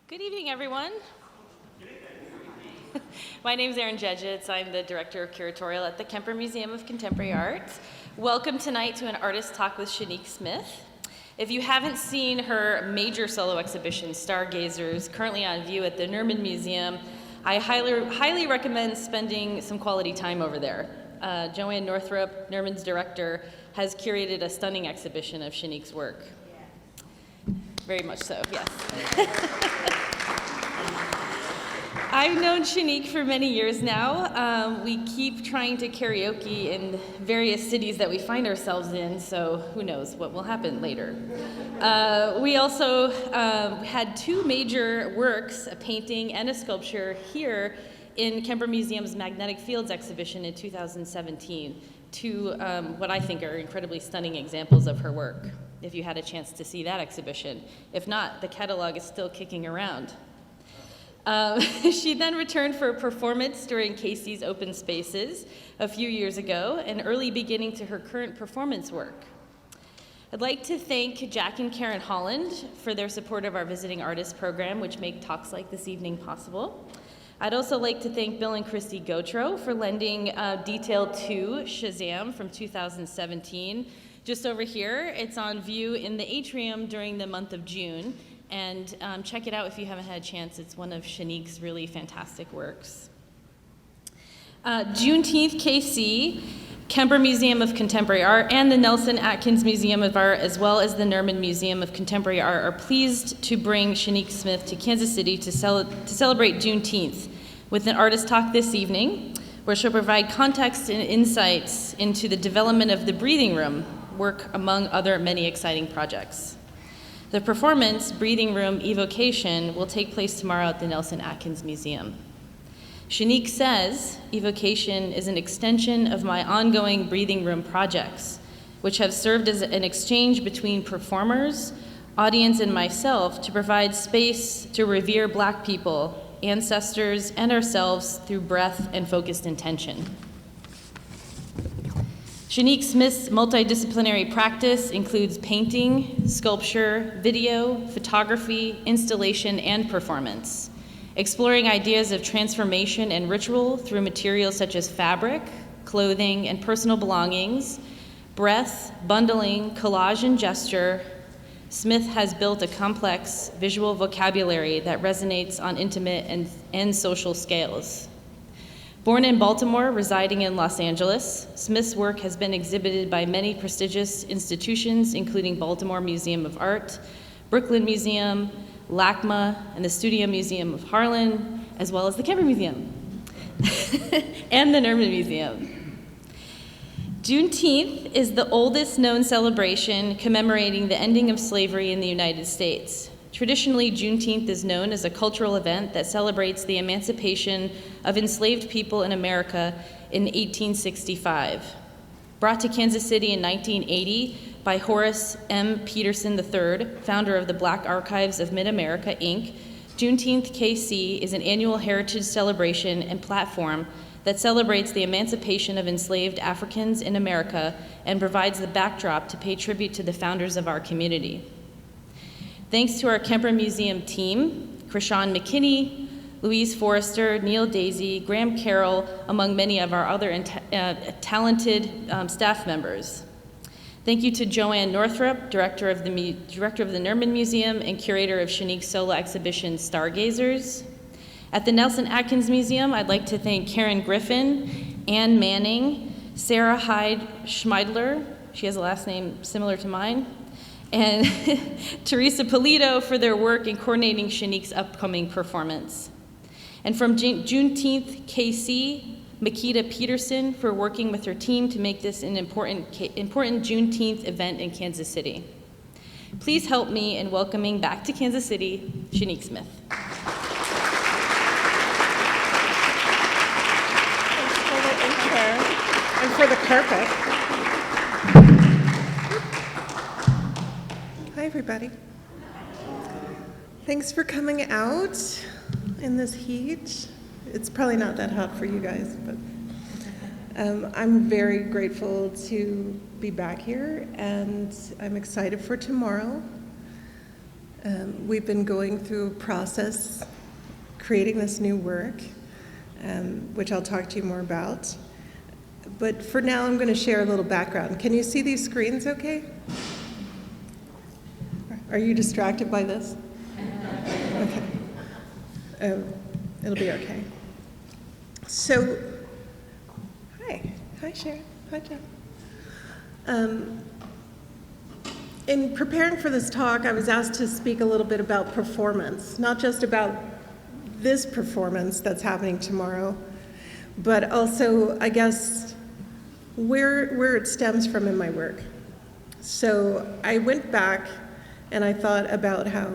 Good evening, everyone. My name is Erin Jedgetz. I'm the Director of Curatorial at the Kemper Museum of Contemporary Art. Welcome tonight to an artist talk with Shinique Smith. If you haven't seen her major solo exhibition, STARGAZERS, currently on view at the Nerman Museum, I highly recommend spending some quality time over there. Joanne Northrop, Nerman's director, has curated a stunning exhibition of Shinique's work. Very much so, yes. I've known Shinique for many years now. We keep trying to karaoke in various cities that we find ourselves in, so who knows what will happen later. We also had two major works, a painting and a sculpture, here in Kemper Museum's Magnetic Fields exhibition in 2017. Two what I think are incredibly stunning examples of her work, if you had a chance to see that exhibition. If not, the catalog is still kicking around. She then returned for a performance during KC's Open Spaces a few years ago, an early beginning to her current performance work. I'd like to thank Jack and Karen Holland for their support of our Visiting Artists program, which make talks like this evening possible. I'd also like to thank Bill and Christy Gautreaux for lending Detail 2, Shazam, from 2017. Just over here, it's on view in the atrium during the month of June. And check it out if you haven't had a chance. It's one of Shinique's really fantastic works. Juneteenth KC, Kemper Museum of Contemporary Art, and the Atkins Museum of Art, as well as the Nerman Museum of Contemporary Art, are pleased to bring Shinique Smith to Kansas City to celebrate Juneteenth with an artist talk this evening, where she'll provide context and insights into the development of the Breathing Room work, among other many exciting projects. The performance, Breathing Room Evocation, will take place tomorrow at the Atkins Museum. Shinique says, Evocation is an extension of my ongoing Breathing Room projects, which have served as an exchange between performers, audience, and myself to provide space to revere Black people, ancestors, and ourselves through breath and focused intention. Shinique Smith's multidisciplinary practice includes painting, sculpture, video, photography, installation, and performance, exploring ideas of transformation and ritual through materials such as fabric, clothing, and personal belongings, breath, bundling, collage, and gesture. Smith has built a complex visual vocabulary that resonates on intimate and social scales. Born in Baltimore, residing in Los Angeles, Smith's work has been exhibited by many prestigious institutions, including Baltimore Museum of Art, Brooklyn Museum, LACMA, and the Studio Museum of Harlem, as well as the Kemper Museum and the Nerman Museum. Juneteenth is the oldest known celebration commemorating the ending of slavery in the United States. Traditionally, Juneteenth is known as a cultural event that celebrates the emancipation of enslaved people in America in 1865. Brought to Kansas City in 1980 by Horace M. Peterson III, founder of the Black Archives of Mid-America, Inc., Juneteenth KC is an annual heritage celebration and platform that celebrates the emancipation of enslaved Africans in America and provides the backdrop to pay tribute to the founders of our community. Thanks to our Kemper Museum team, Krishan McKinney, Louise Forrester, Neil Daisy, Graham Carroll, among many of our other talented staff members. Thank you to Joanne Northrop, director of the Nerman Museum and curator of Shinique's solo exhibition, Stargazers. At the Atkins Museum, I'd like to thank Karen Griffin, Ann Manning, Sarah Hyde Schmeidler, she has a last name similar to mine, and Teresa Polito for their work in coordinating Shinique's upcoming performance. And from Juneteenth KC, Makita Peterson for working with her team to make this an important Juneteenth event in Kansas City. Please help me in welcoming back to Kansas City, Shinique Smith. Thanks for the intro and for the carpet. Hi, everybody. Thanks for coming out in this heat. It's probably not that hot for you guys, but I'm very grateful to be back here, and I'm excited for tomorrow. We've been going through a process, creating this new work, which I'll talk to you more about. But for now, I'm going to share a little background. Can you see these screens okay? Are you distracted by this? Okay. It'll be okay. So, hi Sharon, hi John. In preparing for this talk, I was asked to speak a little bit about performance, not just about this performance that's happening tomorrow, but also, I guess, where it stems from in my work. So I went back and I thought about how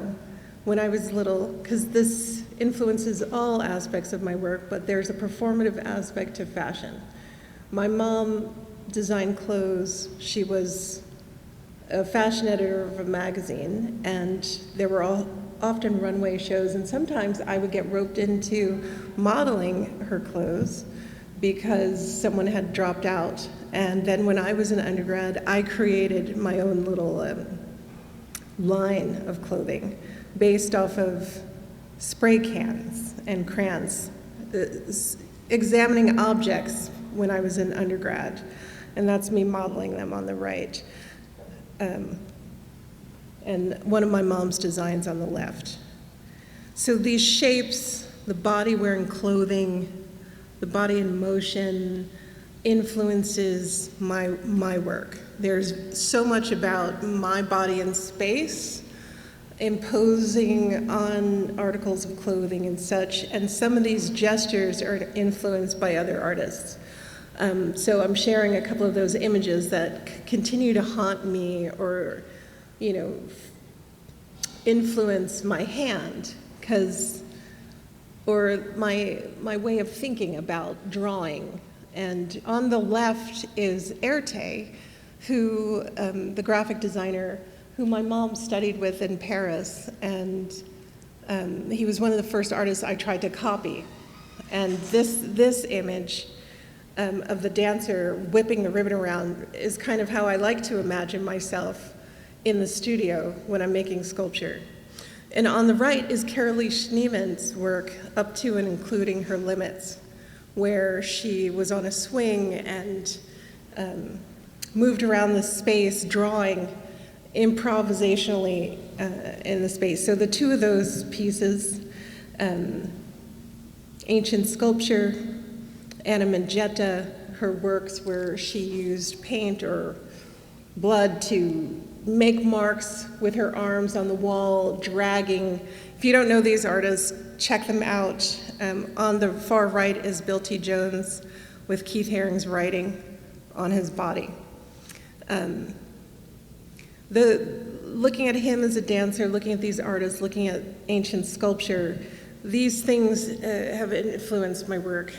when I was little, because this influences all aspects of my work, but there's a performative aspect to fashion. My mom designed clothes. She was a fashion editor of a magazine, and there were often runway shows, and sometimes I would get roped into modeling her clothes because someone had dropped out. And then when I was an undergrad, I created my own little line of clothing based off of spray cans and crayons, examining objects when I was an undergrad, and that's me modeling them on the right. And one of my mom's designs on the left. So these shapes, the body wearing clothing, the body in motion, influences my work. There's so much about my body in space, imposing on articles of clothing and such, and some of these gestures are influenced by other artists. So I'm sharing a couple of those images that continue to haunt me or, influence my hand, or my way of thinking about drawing. And on the left is Erte, who, the graphic designer, who my mom studied with in Paris, and he was one of the first artists I tried to copy. And this image of the dancer whipping the ribbon around is kind of how I like to imagine myself in the studio when I'm making sculpture. And on the right is Carolee Schneemann's work up to and including her limits, where she was on a swing and moved around the space, drawing improvisationally in the space. So the two of those pieces, ancient sculpture, Anna Mangetta, her works where she used paint or blood to make marks with her arms on the wall, dragging. If you don't know these artists, check them out. On the far right is Bill T. Jones with Keith Haring's writing on his body. Looking at him as a dancer, looking at these artists, looking at ancient sculpture, these things have influenced my work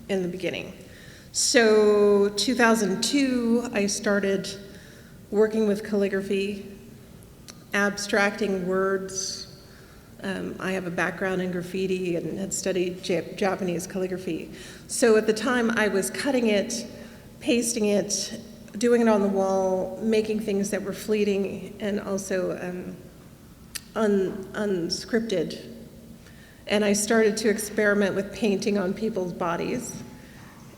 in the beginning. So 2002, I started working with calligraphy, abstracting words. I have a background in graffiti and had studied Japanese calligraphy. So at the time, I was cutting it, pasting it, doing it on the wall, making things that were fleeting and also unscripted. And I started to experiment with painting on people's bodies.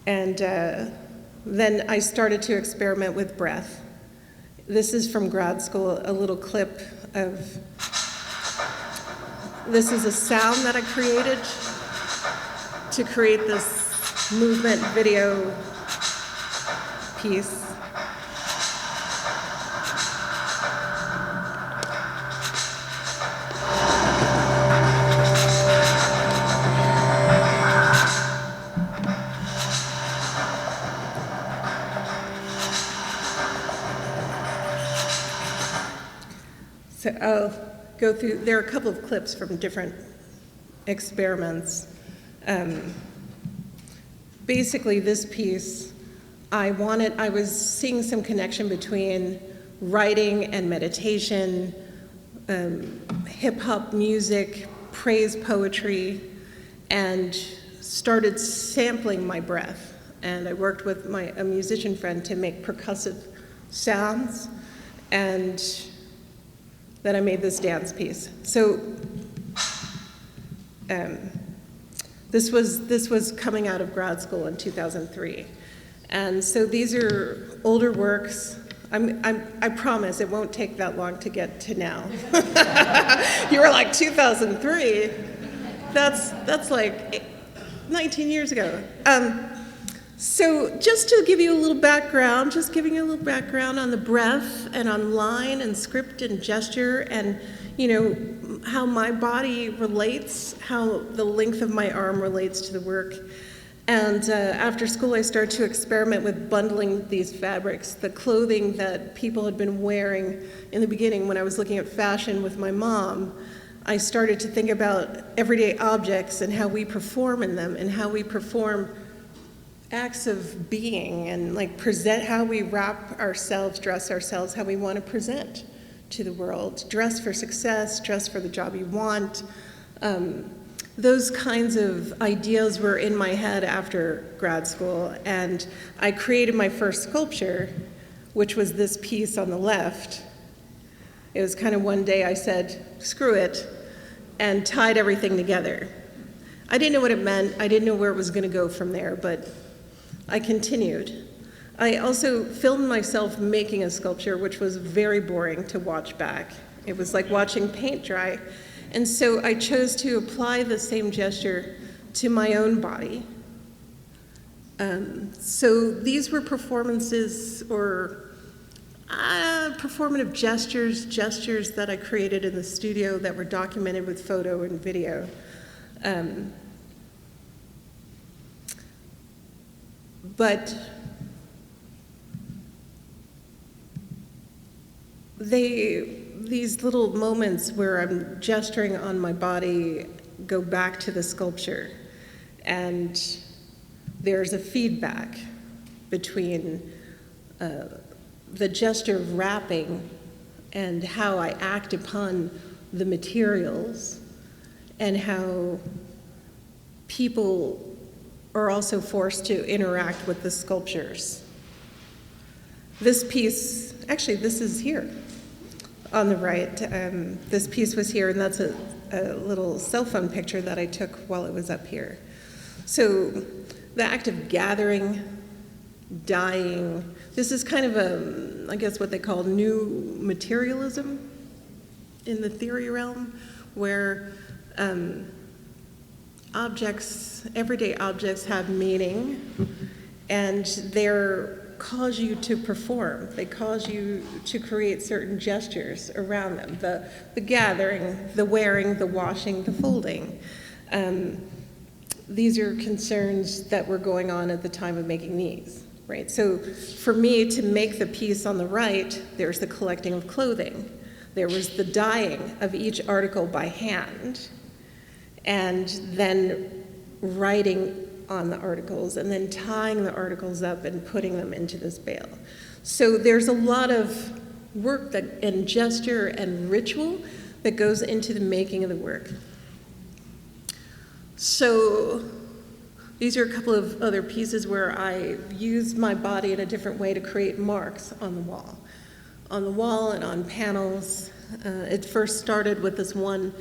And then I started to experiment with breath. This is from grad school, a little clip of, this is a sound that I created to create this movement video piece. So I'll go through, there are a couple of clips from different experiments. Basically this piece, I was seeing some connection between writing and meditation, hip hop music, praise poetry, and started sampling my breath. And I worked with a musician friend to make percussive sounds. And that I made this dance piece. So this was coming out of grad school in 2003. And so these are older works. I promise it won't take that long to get to now. You were like, 2003? That's like 19 years ago. So just to give you a little background, on the breath and on line and script and gesture and, how my body relates, how the length of my arm relates to the work. And after school, I started to experiment with bundling these fabrics, the clothing that people had been wearing in the beginning when I was looking at fashion with my mom. I started to think about everyday objects and how we perform in them and how we perform acts of being and like present, how we wrap ourselves, dress ourselves, how we want to present to the world. Dress for success, dress for the job you want. Those kinds of ideas were in my head after grad school, and I created my first sculpture, which was this piece on the left. It was kind of one day I said, screw it, and tied everything together. I didn't know what it meant. I didn't know where it was going to go from there, but I continued. I also filmed myself making a sculpture, which was very boring to watch back. It was like watching paint dry. And so I chose to apply the same gesture to my own body. So these were performances or performative gestures that I created in the studio that were documented with photo and video. But these little moments where I'm gesturing on my body go back to the sculpture, and there's a feedback between the gesture of wrapping and how I act upon the materials, and how people are also forced to interact with the sculptures. This piece, actually this is here on the right. This piece was here, and that's a little cell phone picture that I took while it was up here. So the act of gathering, dyeing, this is kind of I guess what they call new materialism in the theory realm, where everyday objects have meaning, and they're cause you to perform. They cause you to create certain gestures around them. The gathering, the wearing, the washing, the folding. These are concerns that were going on at the time of making these, right? So for me to make the piece on the right, there's the collecting of clothing. There was the dyeing of each article by hand, and then writing on the articles, and then tying the articles up and putting them into this bale. So there's a lot of work and gesture and ritual that goes into the making of the work. So these are a couple of other pieces where I used my body in a different way to create marks on the wall. On the wall and on panels. It first started with this one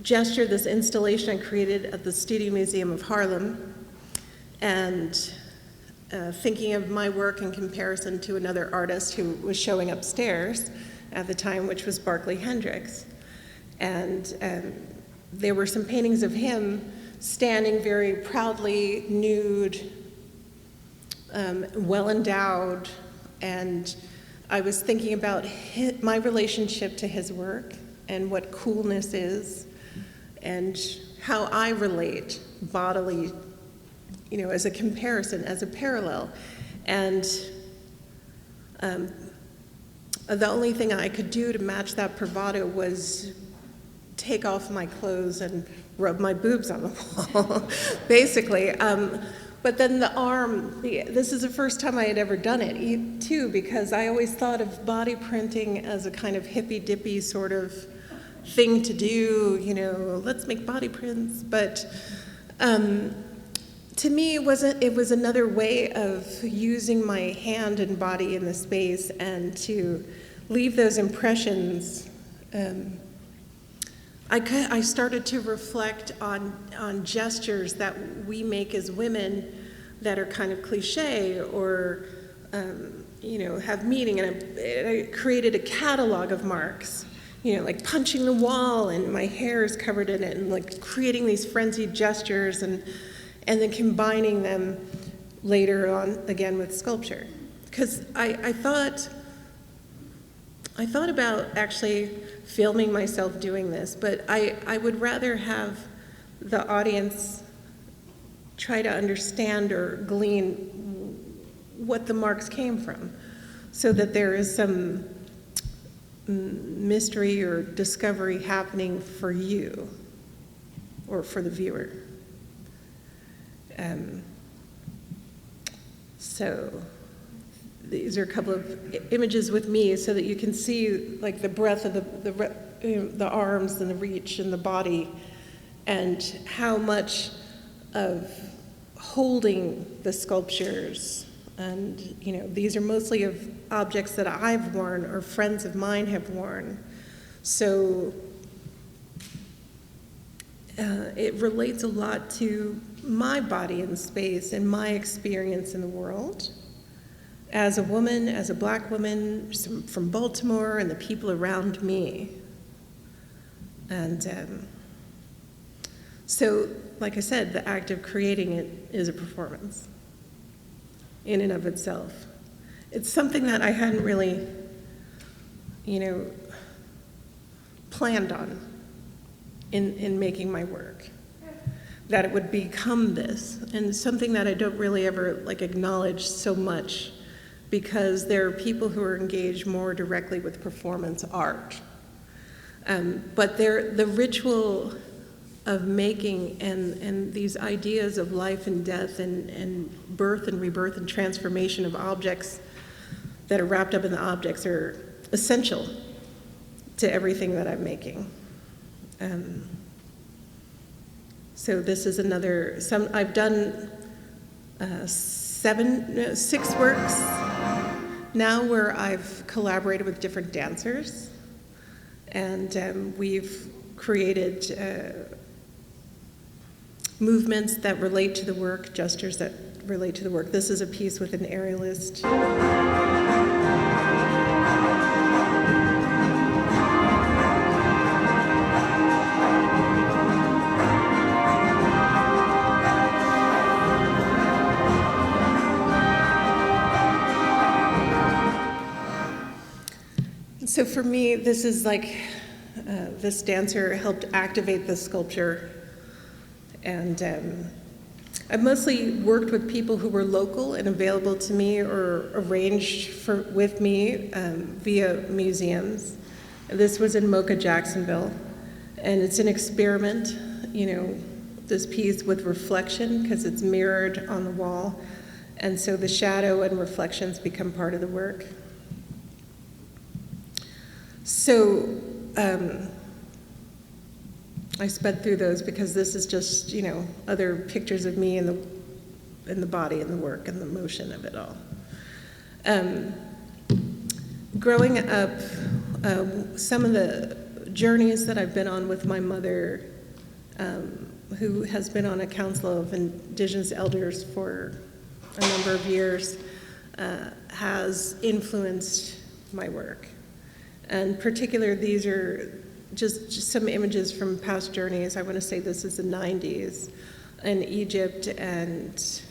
gesture, this installation I created at the Museum of Harlem, and thinking of my work in comparison to another artist who was showing upstairs at the time, which was Barclay Hendricks. And there were some paintings of him standing very proudly, nude, well endowed, and I was thinking about my relationship to his work and what coolness is, and how I relate bodily, as a comparison, as a parallel. And the only thing I could do to match that bravado was take off my clothes and rub my boobs on the wall, basically. But then the arm, this is the first time I had ever done it, too, because I always thought of body printing as a kind of hippy-dippy sort of thing to do, let's make body prints. But to me, it was another way of using my hand and body in the space, and to leave those impressions, I started to reflect on gestures that we make as women that are kind of cliche or have meaning, and I created a catalog of marks, like punching the wall and my hair is covered in it, and like creating these frenzied gestures and then combining them later on again with sculpture. Because I thought about actually filming myself doing this, but I would rather have the audience try to understand or glean what the marks came from, so that there is some mystery or discovery happening for you or for the viewer. So these are a couple of images with me so that you can see like the breadth of the arms and the reach and the body, and how much of holding the sculptures. And these are mostly of objects that I've worn or friends of mine have worn. So it relates a lot to my body in space and my experience in the world as a woman, as a Black woman from Baltimore, and the people around me. And so, like I said, the act of creating it is a performance in and of itself. It's something that I hadn't really, planned on in making my work, that it would become this, and something that I don't really ever acknowledge so much, because there are people who are engaged more directly with performance art. But the ritual of making and these ideas of life and death and birth and rebirth and transformation of objects that are wrapped up in the objects are essential to everything that I'm making. So this is I've done 6 works now where I've collaborated with different dancers, and we've created movements that relate to the work, gestures that relate to the work. This is a piece with an aerialist. So for me, this is this dancer helped activate the sculpture. And I've mostly worked with people who were local and available to me or arranged with me via museums. This was in Mocha, Jacksonville. And it's an experiment, this piece with reflection, because it's mirrored on the wall. And so the shadow and reflections become part of the work. So I sped through those because this is just, other pictures of me in the body and the work and the motion of it all. Growing up, some of the journeys that I've been on with my mother, who has been on a council of Indigenous elders for a number of years, has influenced my work. And particular, these are just some images from past journeys. I want to say this is the 90s in Egypt and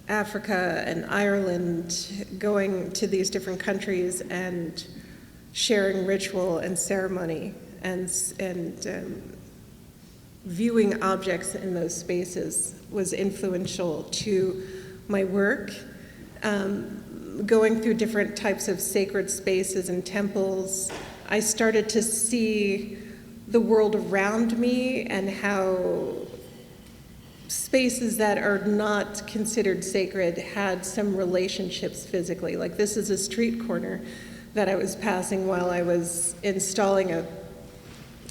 Africa and Ireland, going to these different countries and sharing ritual and ceremony and viewing objects in those spaces was influential to my work. Going through different types of sacred spaces and temples, I started to see the world around me and how spaces that are not considered sacred had some relationships physically. Like this is a street corner that I was passing while I was installing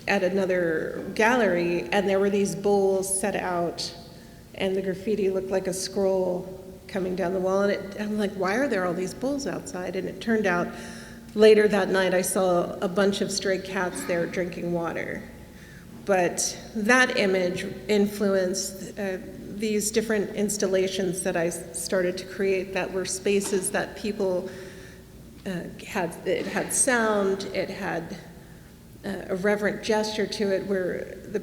at another gallery, and there were these bowls set out, and the graffiti looked like a scroll coming down the wall, and I'm like, why are there all these bowls outside? And it turned out later that night I saw a bunch of stray cats there drinking water. But that image influenced these different installations that I started to create that were spaces that people it had sound, it had a reverent gesture to it where the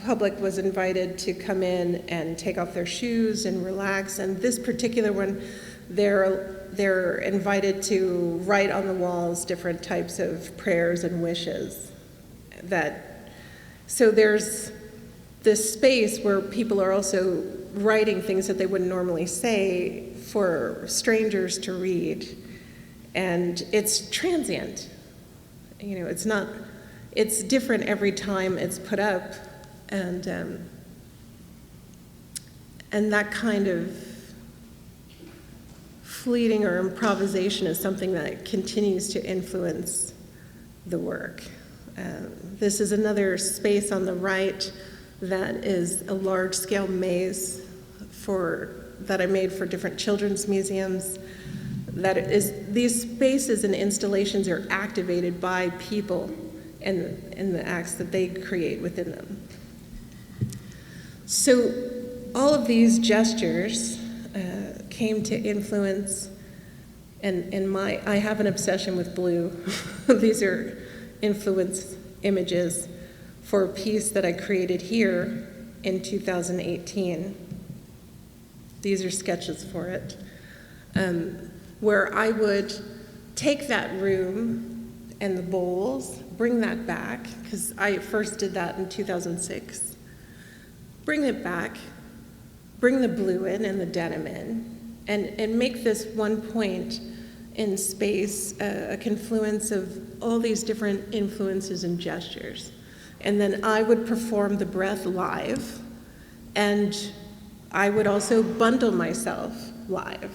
public was invited to come in and take off their shoes and relax. And this particular one, they're invited to write on the walls different types of prayers and wishes. So there's this space where people are also writing things that they wouldn't normally say for strangers to read. And it's transient. It's different every time it's put up. And that kind of fleeting or improvisation is something that continues to influence the work. This is another space on the right that is a large-scale maze that I made for different children's museums. These spaces and installations are activated by people and the acts that they create within them. So all of these gestures came to influence, and I have an obsession with blue. These are influence images for a piece that I created here in 2018. These are sketches for it, where I would take that room and the bowls, bring that back, because I first did that in 2006, bring it back, bring the blue in and the denim in, and make this one point in space a confluence of all these different influences and gestures. And then I would perform the breath live, and I would also bundle myself live.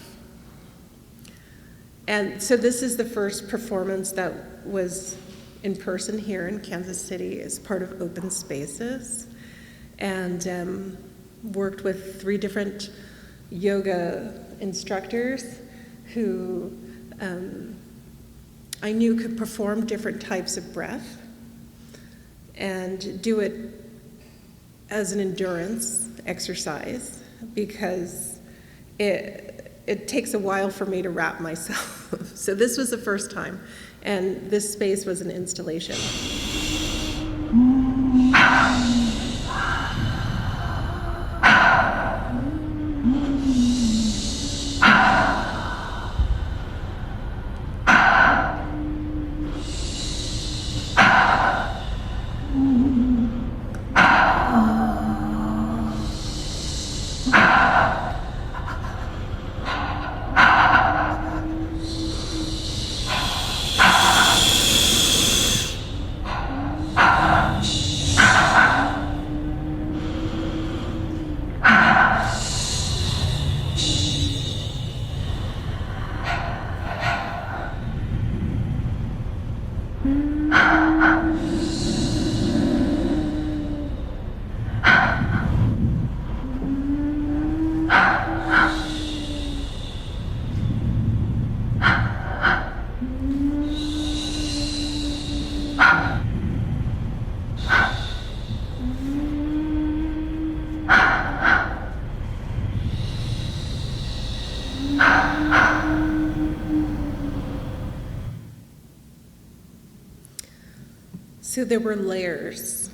And so this is the first performance that was in person here in Kansas City as part of Open Spaces, and worked with 3 different yoga instructors who I knew could perform different types of breath and do it as an endurance exercise, because it takes a while for me to wrap myself. So this was the first time, and this space was an installation. So there were layers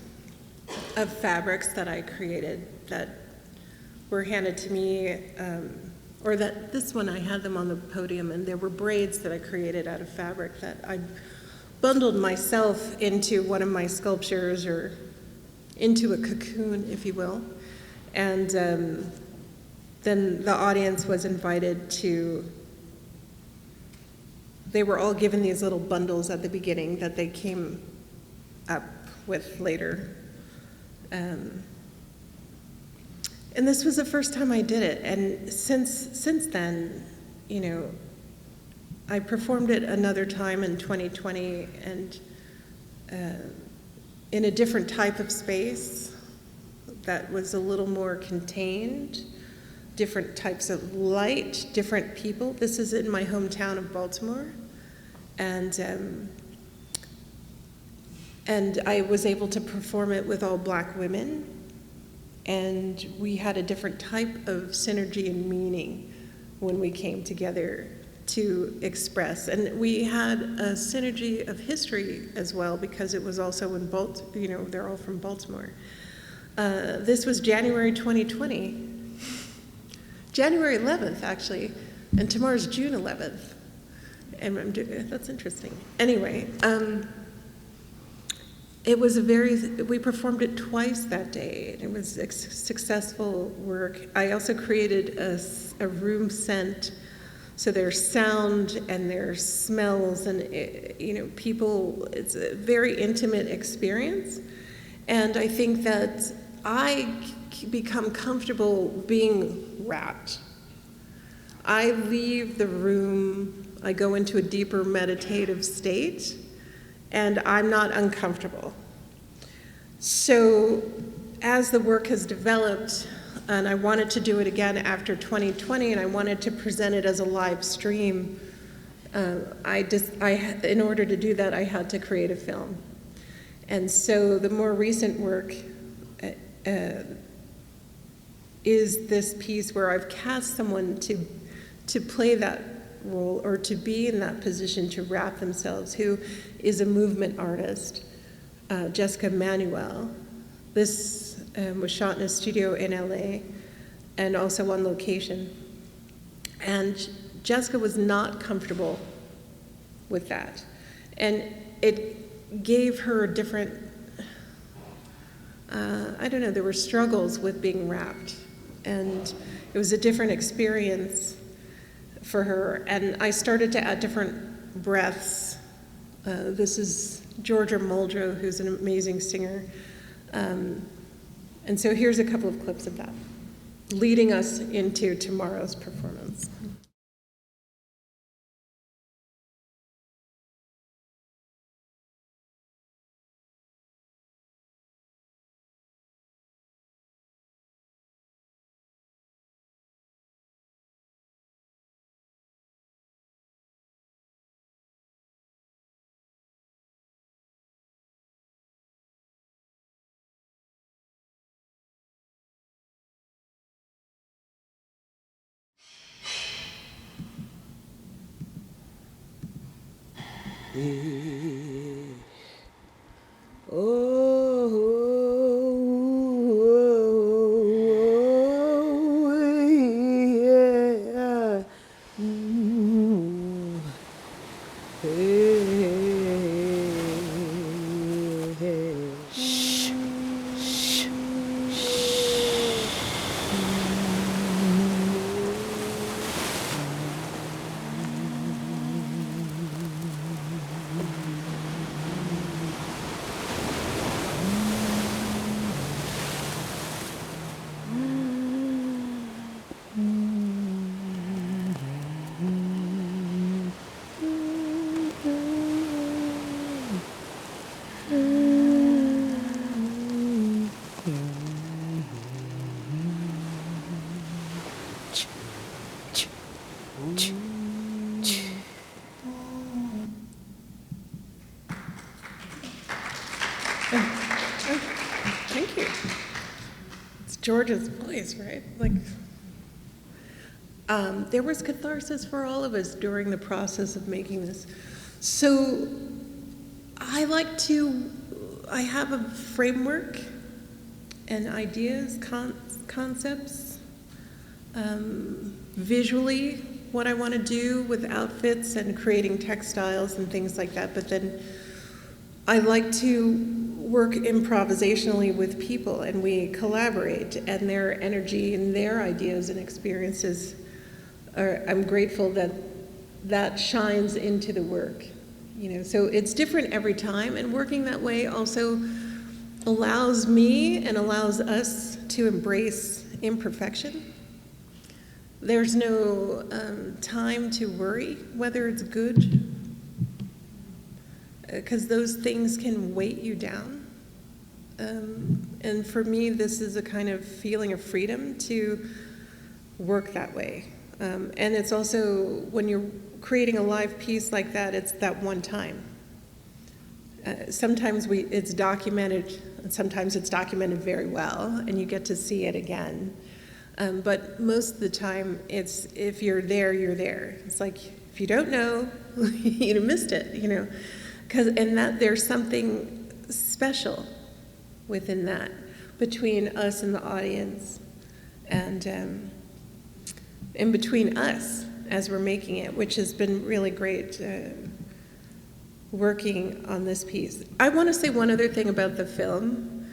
of fabrics that I created that were handed to me, or that this one I had them on the podium, and there were braids that I created out of fabric that I bundled myself into one of my sculptures, or into a cocoon, if you will. And then the audience was invited to, they were all given these little bundles at the beginning that they came up with later. And this was the first time I did it. And since then, I performed it another time in 2020, and in a different type of space that was a little more contained, different types of light, different people. This is in my hometown of Baltimore. And I was able to perform it with all Black women. And we had a different type of synergy and meaning when we came together to express. And we had a synergy of history as well, because it was also in Baltimore, they're all from Baltimore. This was January 2020. January 11th, actually, and tomorrow's June 11th. And that's interesting. Anyway, it was we performed it twice that day. It was successful work. I also created a room scent, so there's sound and there's smells and, people, it's a very intimate experience. And I think that I become comfortable being wrapped. I leave the room, I go into a deeper meditative state, and I'm not uncomfortable. So as the work has developed, and I wanted to do it again after 2020, and I wanted to present it as a live stream, in order to do that, I had to create a film. And so the more recent work is this piece where I've cast someone to play that role, or to be in that position to wrap themselves, who is a movement artist, Jessica Manuel. This was shot in a studio in LA and also on location. And Jessica was not comfortable with that. And it gave her a different, there were struggles with being wrapped. And it was a different experience for her. And I started to add different breaths. This is Georgia Muldrow, who's an amazing singer. And so here's a couple of clips of that, leading us into tomorrow's performance. Thank you. It's Georgia's voice, right? There was catharsis for all of us during the process of making this. So I have a framework and ideas, concepts, visually what I want to do with outfits and creating textiles and things like that, but then I like to work improvisationally with people, and we collaborate, and their energy and their ideas and experiences I'm grateful that shines into the work. So it's different every time, and working that way also allows me and allows us to embrace imperfection. There's no time to worry whether it's good, because those things can weight you down. And for me, this is a kind of feeling of freedom to work that way. And it's also, when you're creating a live piece like that, it's that one time. Sometimes it's documented, and sometimes it's documented very well, and you get to see it again. But most of the time, it's if you're there, you're there. It's like, if you don't know, you missed it, and that there's something special within that, between us and the audience, and between us as we're making it, which has been really great working on this piece. I want to say one other thing about the film,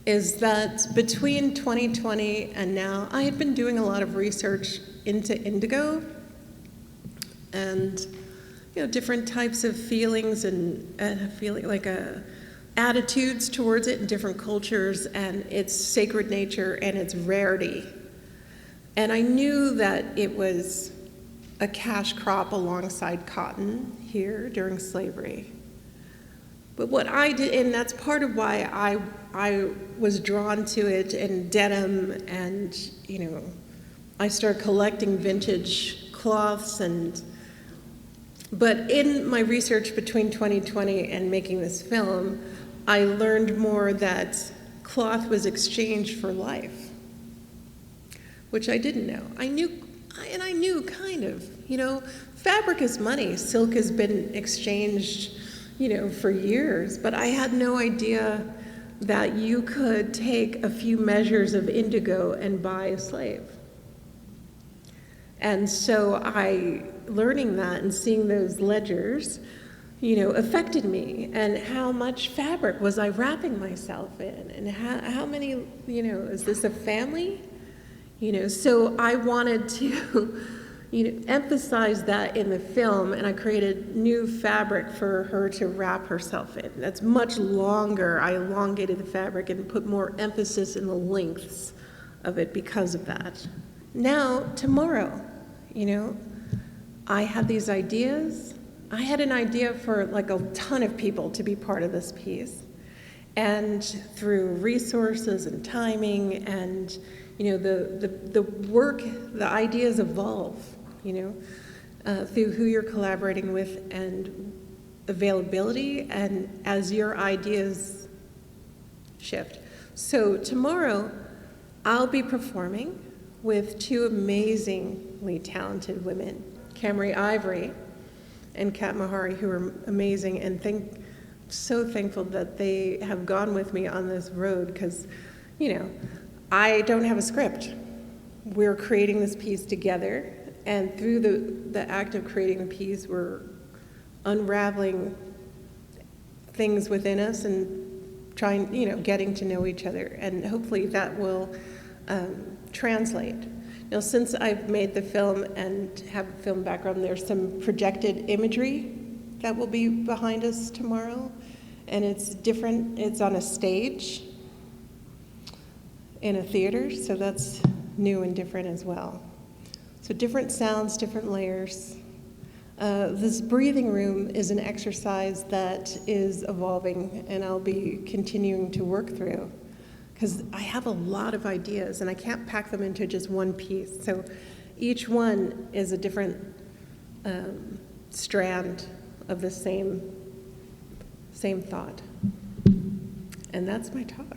is that between 2020 and now, I had been doing a lot of research into indigo, and different types of feelings and feeling like attitudes towards it in different cultures, and its sacred nature and its rarity. And I knew that it was a cash crop alongside cotton here during slavery. But what I did, and that's part of why I was drawn to it, and denim, and I started collecting vintage cloths, but in my research between 2020 and making this film, I learned more that cloth was exchanged for life, which I didn't know. I knew kind of, fabric is money. Silk has been exchanged, for years, but I had no idea that you could take a few measures of indigo and buy a slave. And so learning that and seeing those ledgers, affected me, and how much fabric was I wrapping myself in, and how many, is this a family? So I wanted to, emphasize that in the film, and I created new fabric for her to wrap herself in. That's much longer. I elongated the fabric and put more emphasis in the lengths of it because of that. Now, tomorrow, I had these ideas. I had an idea for like a ton of people to be part of this piece. And through resources and timing and, the work, the ideas evolve, through who you're collaborating with and availability, and as your ideas shift. So tomorrow, I'll be performing with two amazingly talented women, Camry Ivory and Kat Mahari, who are amazing, and so thankful that they have gone with me on this road, because, I don't have a script. We're creating this piece together, and through the act of creating the piece, we're unraveling things within us and trying, getting to know each other, and hopefully that will translate. Since I've made the film and have a film background, there's some projected imagery that will be behind us tomorrow, and it's different. It's on a stage in a theater, so that's new and different as well. So different sounds, different layers. This breathing room is an exercise that is evolving, and I'll be continuing to work through, because I have a lot of ideas and I can't pack them into just one piece. So each one is a different strand of the same thought. And that's my talk.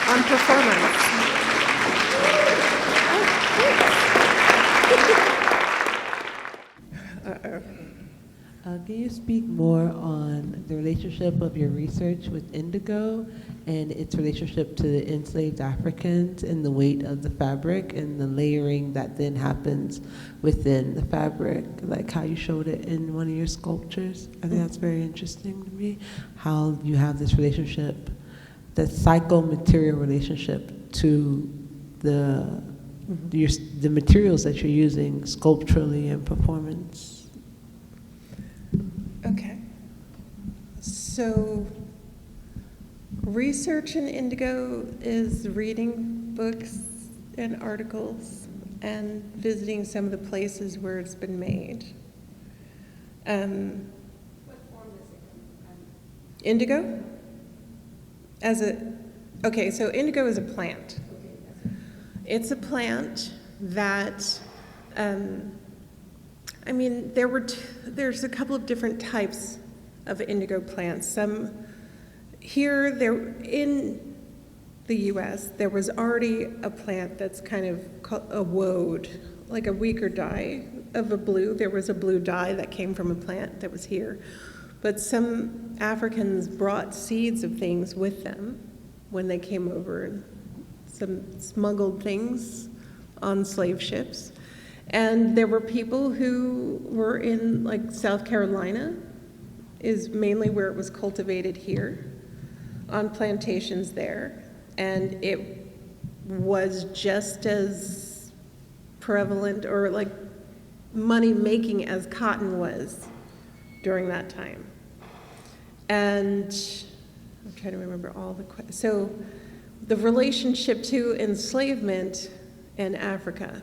On performance. Uh-oh. Can you speak more on the relationship of your research with indigo and its relationship to the enslaved Africans and the weight of the fabric and the layering that then happens within the fabric, like how you showed it in one of your sculptures? I think that's very interesting to me, how you have this relationship, the psycho-material relationship to the materials that you're using sculpturally in performance. Okay. So research in indigo is reading books and articles and visiting some of the places where it's been made. What form does it come Indigo? So indigo is a plant. It's a plant that, I mean, there's a couple of different types of indigo plants. Some here, in the U.S., there was already a plant that's kind of called a woad, like a weaker dye of a blue. There was a blue dye that came from a plant that was here. But some Africans brought seeds of things with them when they came over, some smuggled things on slave ships. And there were people who were in, like, South Carolina is mainly where it was cultivated here, on plantations there. And it was just as prevalent or like money-making as cotton was during that time. And I'm trying to remember all the questions. So the relationship to enslavement in Africa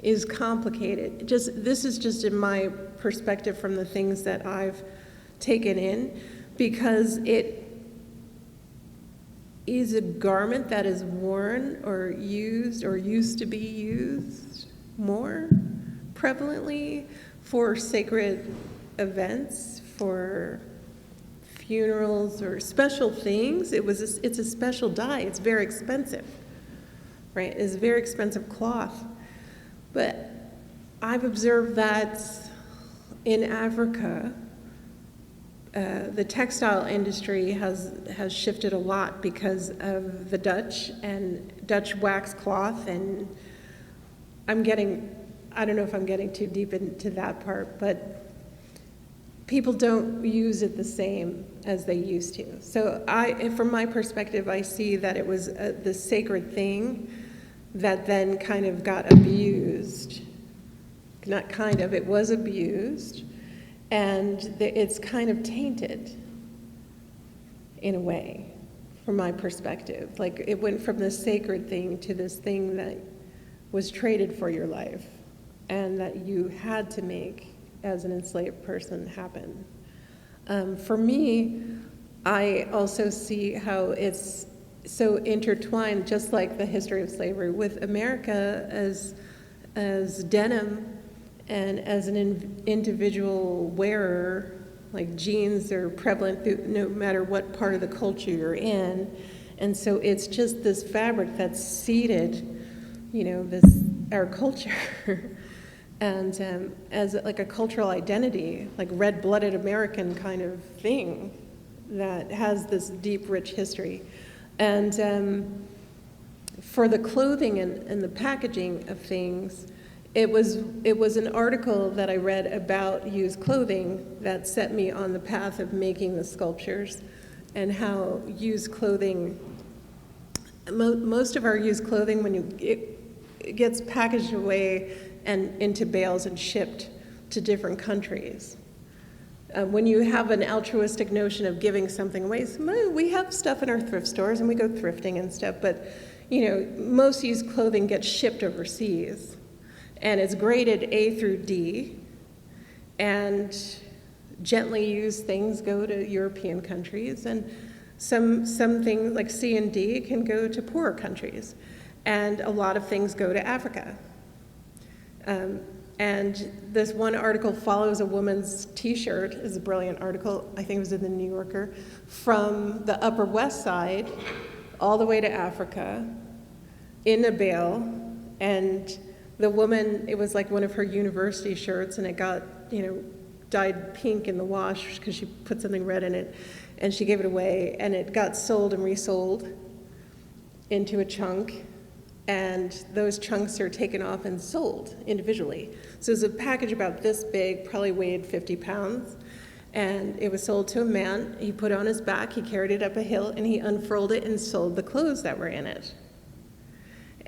is complicated. This is just in my perspective from the things that I've taken in, because it is a garment that is worn or used or used to be used more prevalently for sacred events, for funerals or special things. It's a special dye. It's very expensive, right? It's a very expensive cloth. But I've observed that in Africa, the textile industry has shifted a lot because of the Dutch and Dutch wax cloth, and I don't know if I'm getting too deep into that part, but people don't use it the same as they used to. So from my perspective, I see that it was the sacred thing that then kind of got abused. Not kind of, it was abused. And it's kind of tainted in a way, from my perspective. Like, it went from this sacred thing to this thing that was traded for your life and that you had to make as an enslaved person happen. For me, I also see how it's so intertwined, just like the history of slavery, with America as denim. And as an individual wearer, like, jeans are prevalent no matter what part of the culture you're in. And so it's just this fabric that's seeded, our culture. And as like a cultural identity, like red-blooded American kind of thing that has this deep, rich history. And for the clothing and the packaging of things, it was an article that I read about used clothing that set me on the path of making the sculptures, and how used clothing, most of our used clothing, it gets packaged away and into bales and shipped to different countries. When you have an altruistic notion of giving something away, we have stuff in our thrift stores and we go thrifting and stuff, but most used clothing gets shipped overseas. And it's graded A through D, and gently used things go to European countries, and some things like C and D can go to poorer countries, and a lot of things go to Africa. And this one article follows a woman's T-shirt, is a brilliant article, I think it was in the New Yorker, from the Upper West Side all the way to Africa in a bale, and the woman, it was like one of her university shirts, and it got, dyed pink in the wash because she put something red in it, and she gave it away, and it got sold and resold into a chunk, and those chunks are taken off and sold individually. So it's a package about this big, probably weighed 50 pounds, and it was sold to a man. He put it on his back, he carried it up a hill, and he unfurled it and sold the clothes that were in it.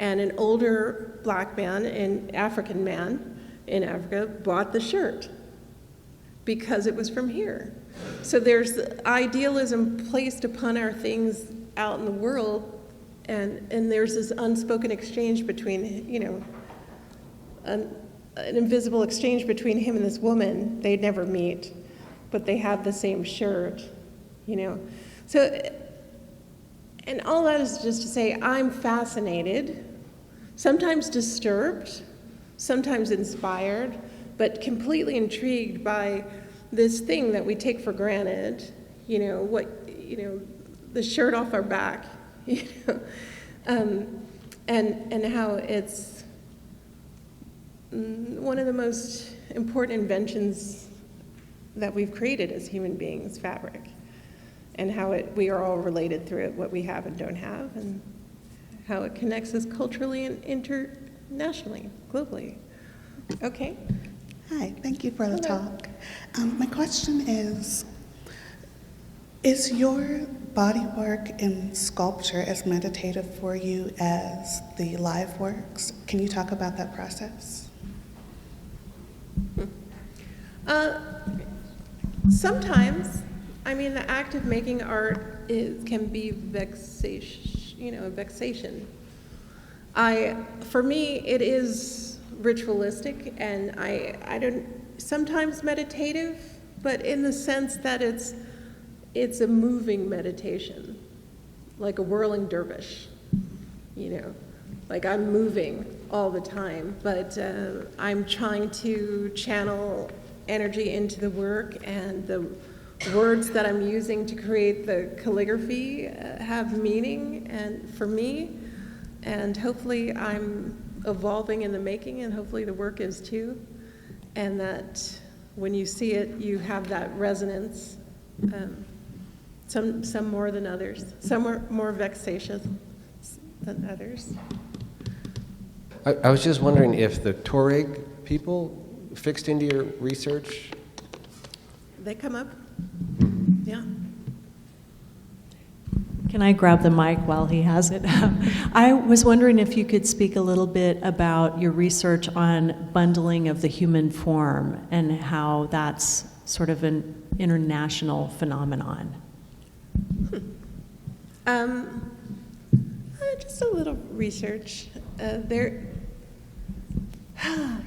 And an older black man, an African man in Africa, bought the shirt because it was from here. So there's idealism placed upon our things out in the world, and there's this unspoken exchange between, an invisible exchange between him and this woman. They'd never meet, but they have the same shirt, So, and all that is just to say, I'm fascinated sometimes disturbed, sometimes inspired, but completely intrigued by this thing that we take for granted, the shirt off our back, and how it's one of the most important inventions that we've created as human beings, fabric, and how we are all related through it, what we have and don't have, and how it connects us culturally and internationally, globally. Okay. Hi, thank you for the talk. My question is your body work in sculpture as meditative for you as the live works? Can you talk about that process? Sometimes. I mean, the act of making art can be vexation, For me, it is ritualistic, and I don't, sometimes meditative, but in the sense that it's a moving meditation, like a whirling dervish, like I'm moving all the time, but I'm trying to channel energy into the work, and the words that I'm using to create the calligraphy have meaning and for me, and hopefully I'm evolving in the making, and hopefully the work is too, and that when you see it, you have that resonance, some more than others. Some are more vexatious than others. I was just wondering if the Tuareg people fixed into your research? They come up. Yeah. Can I grab the mic while he has it? I was wondering if you could speak a little bit about your research on bundling of the human form and how that's sort of an international phenomenon. Just a little research.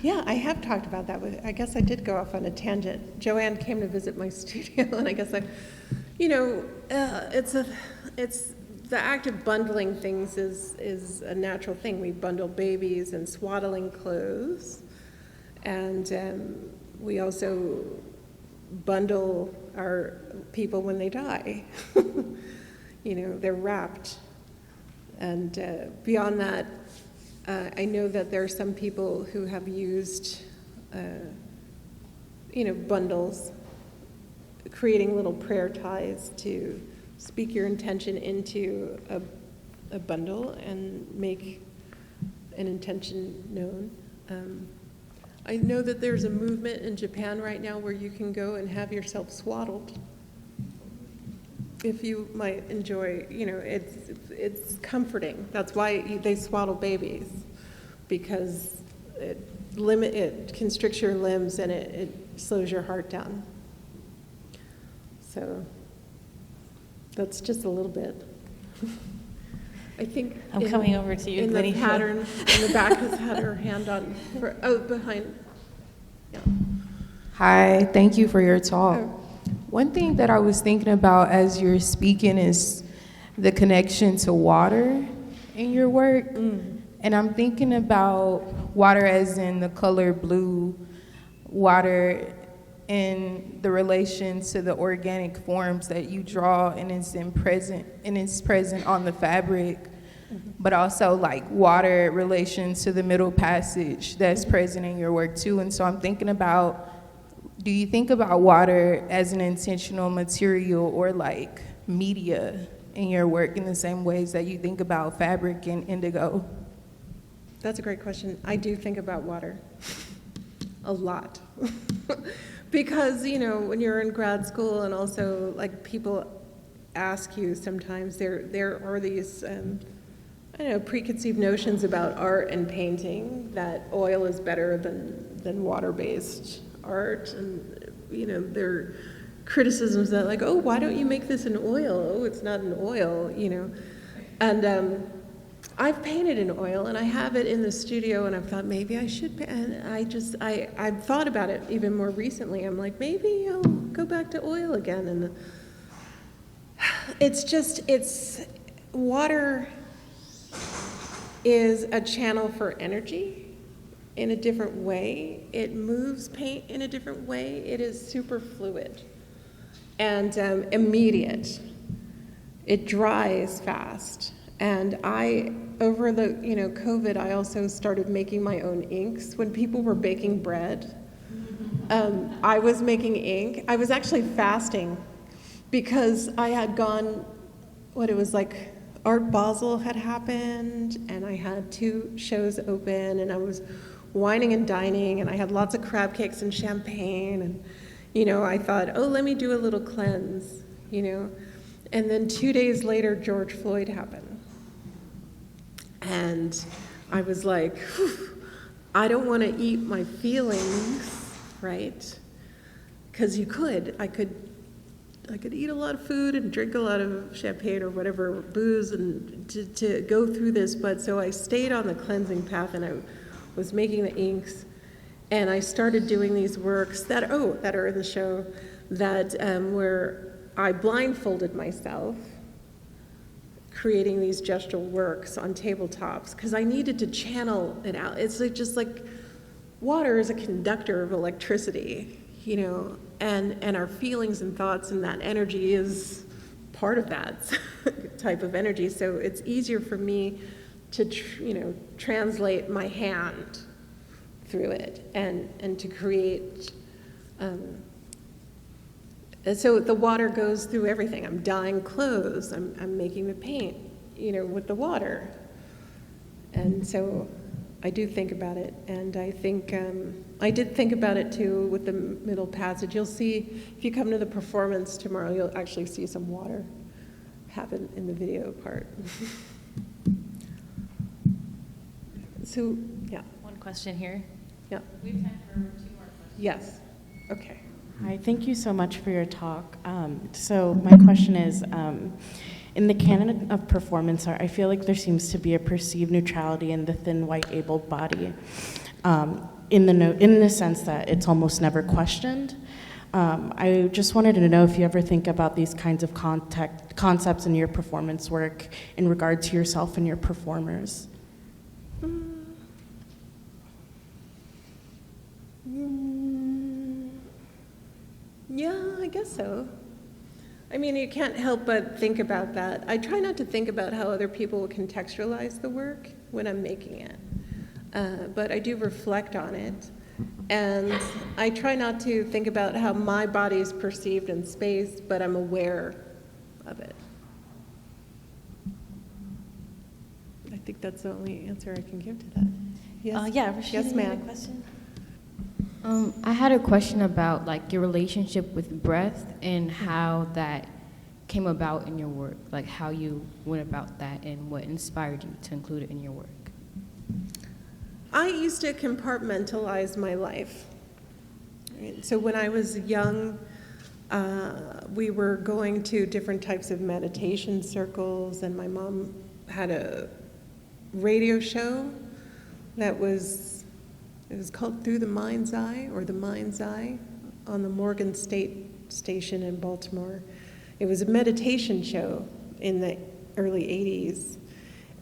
Yeah, I have talked about that. I guess I did go off on a tangent. Joanne came to visit my studio, and I guess it's the act of bundling things is a natural thing. We bundle babies in swaddling clothes, and we also bundle our people when they die. They're wrapped. And beyond that, I know that there are some people who have used, bundles, creating little prayer ties to speak your intention into a bundle and make an intention known. I know that there's a movement in Japan right now where you can go and have yourself swaddled. If you might enjoy, it's comforting. That's why they swaddle babies, because it constricts your limbs and it slows your heart down. So that's just a little bit. I think I'm coming over to you, in Glennie. the pattern in the back has had her hand on. Behind. Yeah. Hi, thank you for your talk. Oh. One thing that I was thinking about as you're speaking is the connection to water in your work. And I'm thinking about water as in the color blue, water in the relation to the organic forms that you draw, and it's present on the fabric, but also like water relation to the middle passage that's present in your work too. And so I'm thinking about, do you think about water as an intentional material or like media in your work in the same ways that you think about fabric and indigo? That's a great question. I do think about water a lot. Because, when you're in grad school, and also like people ask you sometimes, there are these, preconceived notions about art and painting, that oil is better than water-based art, and there are criticisms that like, oh, why don't you make this in oil? Oh, it's not in oil, and I've painted in oil, and I have it in the studio, and I've thought maybe I should, and I've thought about it even more recently. I'm like, maybe I'll go back to oil again, and it's water is a channel for energy in a different way. It moves paint in a different way. It is super fluid and immediate. It dries fast. And over the COVID, I also started making my own inks. When people were baking bread, I was making ink. I was actually fasting because I had gone, Art Basel had happened, and I had 2 shows open, and I was wining and dining, and I had lots of crab cakes and champagne, and I thought, oh, let me do a little cleanse, And then 2 days later, George Floyd happened. And I was like, whew, I don't want to eat my feelings, right? Because I could eat a lot of food and drink a lot of champagne or whatever, booze, and to go through this. But so I stayed on the cleansing path, and I was making the inks, and I started doing these works that are in the show, that where I blindfolded myself, creating these gestural works on tabletops, because I needed to channel it out. It's just like water is a conductor of electricity, and our feelings and thoughts and that energy is part of that type of energy. So it's easier for me to, translate my hand through it and to create. And so the water goes through everything. I'm dyeing clothes. I'm making the paint, with the water. And so I do think about it. And I think I did think about it too with the middle passage. You'll see, if you come to the performance tomorrow, you'll actually see some water happen in the video part. So, yeah. One question here. Yeah. We have time for 2 more questions. Yes. Okay. Hi, thank you so much for your talk. So my question is, in the canon of performance art, I feel like there seems to be a perceived neutrality in the thin, white, abled body, in the sense that it's almost never questioned. I just wanted to know if you ever think about these kinds of concepts in your performance work in regard to yourself and your performers. Yeah, I guess so. I mean, you can't help but think about that. I try not to think about how other people will contextualize the work when I'm making it, but I do reflect on it. And I try not to think about how my body is perceived in space, but I'm aware of it. I think that's the only answer I can give to that. Yes, Rashida, yes, you had a ma'am. question? I had a question about your relationship with breath and how that came about in your work, how you went about that and what inspired you to include it in your work. I used to compartmentalize my life. So when I was young, we were going to different types of meditation circles, and my mom had a radio show that was called Through the Mind's Eye, or The Mind's Eye, on the Morgan State Station in Baltimore. It was a meditation show in the early 80s,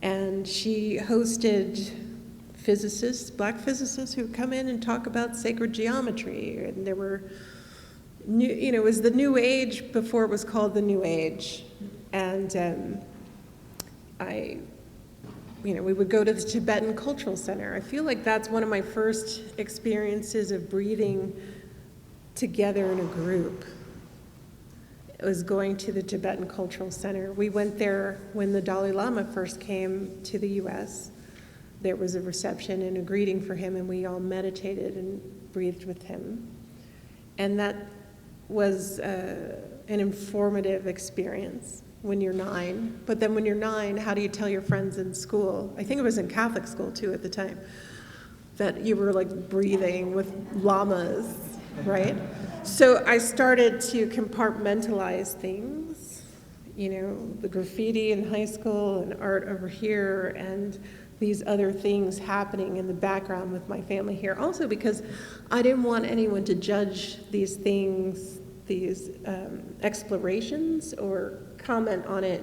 and she hosted black physicists who would come in and talk about sacred geometry, and there were it was the New Age before it was called the New Age, and we would go to the Tibetan Cultural Center. I feel like that's one of my first experiences of breathing together in a group. It was going to the Tibetan Cultural Center. We went there when the Dalai Lama first came to the US. There was a reception and a greeting for him, and we all meditated and breathed with him. And that was an informative experience when you're 9. But then when you're 9, how do you tell your friends in school? I think it was in Catholic school too at the time, that you were breathing with lamas, right? So I started to compartmentalize things, the graffiti in high school and art over here, and these other things happening in the background with my family here. Also because I didn't want anyone to judge these things, these explorations, or comment on it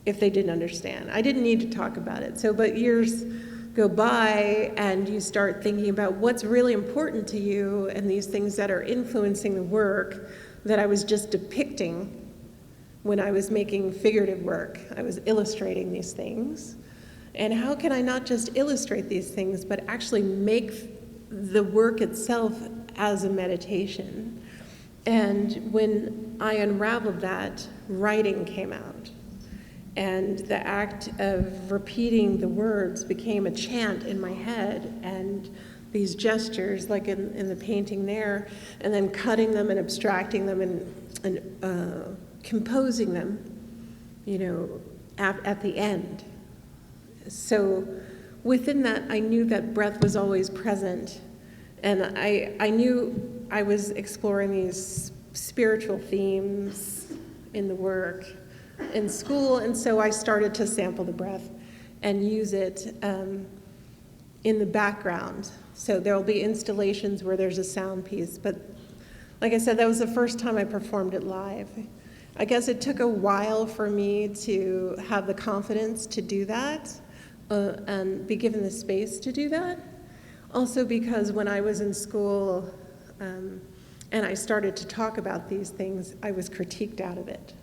if they didn't understand. I didn't need to talk about it. So, but years go by and you start thinking about what's really important to you and these things that are influencing the work that I was just depicting when I was making figurative work. I was illustrating these things. And how can I not just illustrate these things, but actually make the work itself as a meditation? And when I unraveled that, writing came out. And the act of repeating the words became a chant in my head, and these gestures, like in the painting there, and then cutting them and abstracting them and composing them, you know, at the end. So within that, I knew that breath was always present, and I knew I was exploring these spiritual themes in the work in school, and so I started to sample the breath and use it in the background. So there'll be installations where there's a sound piece, but like I said, that was the first time I performed it live. I guess it took a while for me to have the confidence to do that and be given the space to do that. Also because when I was in school and I started to talk about these things, I was critiqued out of it.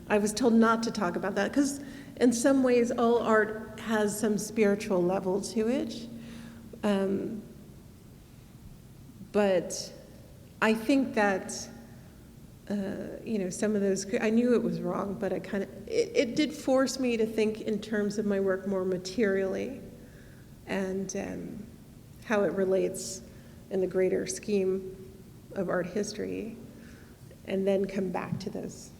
I was told not to talk about that because in some ways all art has some spiritual level to it. But I think that, you know, some of those, I knew it was wrong, but it did force me to think in terms of my work more materially and how it relates in the greater scheme of art history, and then come back to those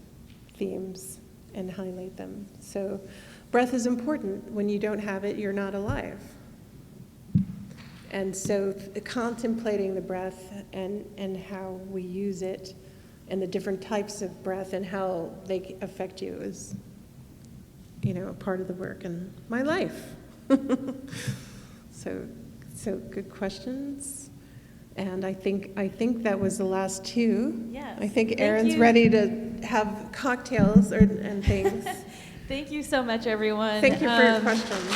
themes and highlight them. So breath is important. When you don't have it, you're not alive. And so contemplating the breath and how we use it and the different types of breath and how they affect you is, you know, a part of the work and my life. So good questions. And I think that was the last two. Yes. I think Erin's ready to have cocktails and things. Thank you so much, everyone. Thank you for your questions.